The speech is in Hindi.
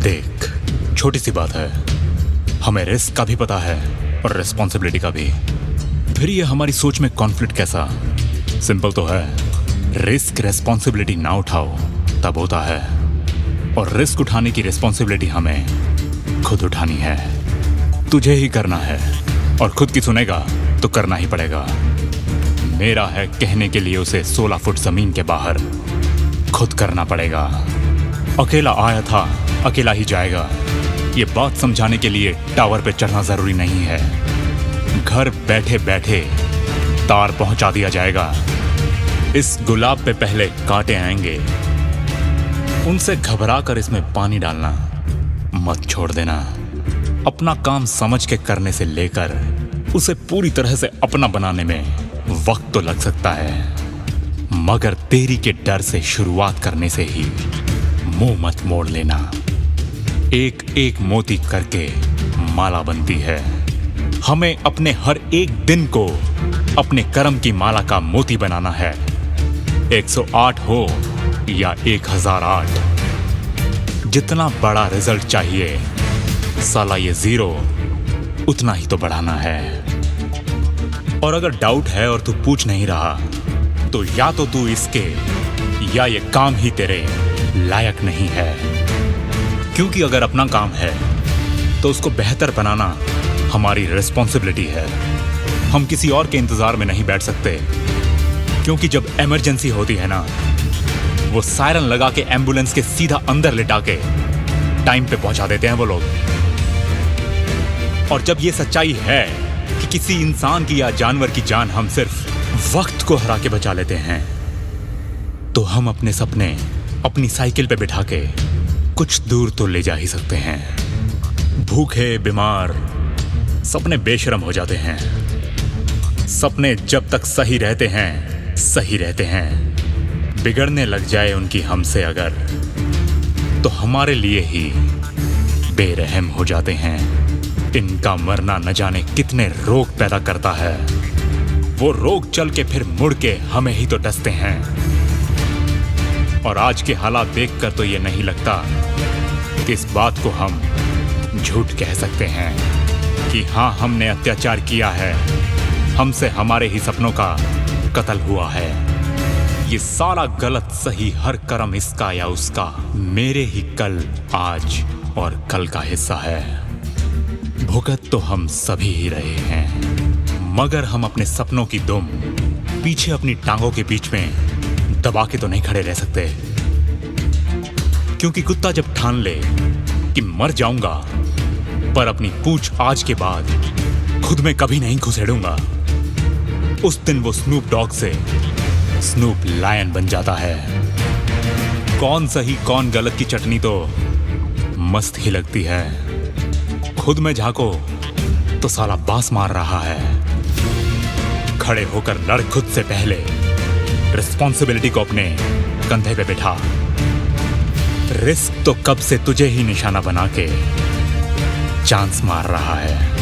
देख, छोटी सी बात है, हमें रिस्क का भी पता है और रिस्पॉन्सिबिलिटी का भी। फिर ये हमारी सोच में कॉन्फ्लिक्ट कैसा? सिंपल तो है, रिस्क रिस्पॉन्सिबिलिटी ना उठाओ तब होता है, और रिस्क उठाने की रिस्पॉन्सिबिलिटी हमें खुद उठानी है। तुझे ही करना है, और खुद की सुनेगा तो करना ही पड़ेगा। मेरा है कहने के लिए उसे 16 फुट जमीन के बाहर खुद करना पड़ेगा। अकेला आया था, अकेला ही जाएगा। ये बात समझाने के लिए टावर पे चढ़ना जरूरी नहीं है। घर बैठे बैठे तार पहुंचा दिया जाएगा। इस गुलाब पे पहले कांटे आएंगे, उनसे घबरा कर इसमें पानी डालना मत छोड़ देना। अपना काम समझ के करने से लेकर उसे पूरी तरह से अपना बनाने में वक्त तो लग सकता है, मगर देरी के डर से शुरुआत करने से ही मुंह मत मोड़ लेना। एक एक मोती करके माला बनती है। हमें अपने हर एक दिन को अपने कर्म की माला का मोती बनाना है। 108 हो या 1008, जितना बड़ा रिजल्ट चाहिए साला ये 0 उतना ही तो बढ़ाना है। और अगर डाउट है और तू पूछ नहीं रहा, तो या तो तू इसके या ये काम ही तेरे लायक नहीं है। क्योंकि अगर अपना काम है तो उसको बेहतर बनाना हमारी रिस्पॉन्सिबिलिटी है। हम किसी और के इंतजार में नहीं बैठ सकते, क्योंकि जब इमरजेंसी होती है ना, वो सायरन लगा के एम्बुलेंस के सीधा अंदर लिटा के टाइम पे पहुंचा देते हैं वो लोग। और जब ये सच्चाई है कि किसी इंसान की या जानवर की जान हम सिर्फ वक्त को हरा के बचा लेते हैं, तो हम अपने सपने अपनी साइकिल पे बिठा के कुछ दूर तो ले जा ही सकते हैं। भूखे, बीमार सपने बेशरम हो जाते हैं। सपने जब तक सही रहते हैं, सही रहते हैं। बिगड़ने लग जाए उनकी हमसे अगर, तो हमारे लिए ही बेरहम हो जाते हैं। इनका मरना न जाने कितने रोग पैदा करता है। वो रोग चल के फिर मुड़ के हमें ही तो डसते हैं। और आज के हालात देखकर तो ये नहीं लगता कि इस बात को हम झूठ कह सकते हैं कि हाँ, हमने अत्याचार किया है, हमसे हमारे ही सपनों का कत्ल हुआ है। ये सारा गलत सही हर कर्म इसका या उसका मेरे ही कल, आज और कल का हिस्सा है। भुगत तो हम सभी ही रहे हैं, मगर हम अपने सपनों की दुम पीछे अपनी टांगों के बीच में दबा के तो नहीं खड़े रह सकते। क्योंकि कुत्ता जब ठान ले कि मर जाऊंगा पर अपनी पूंछ आज के बाद खुद में कभी नहीं घुसेड़ूंगा, उस दिन वो स्नूप डॉग से स्नूप लायन बन जाता है। कौन सही कौन गलत की चटनी तो मस्त ही लगती है। खुद में झांको तो साला बांस मार रहा है। खड़े होकर लड़ खुद से पहले, रिस्पॉन्सिबिलिटी को अपने कंधे पे बिठा। रिस्क तो कब से तुझे ही निशाना बना के चांस मार रहा है।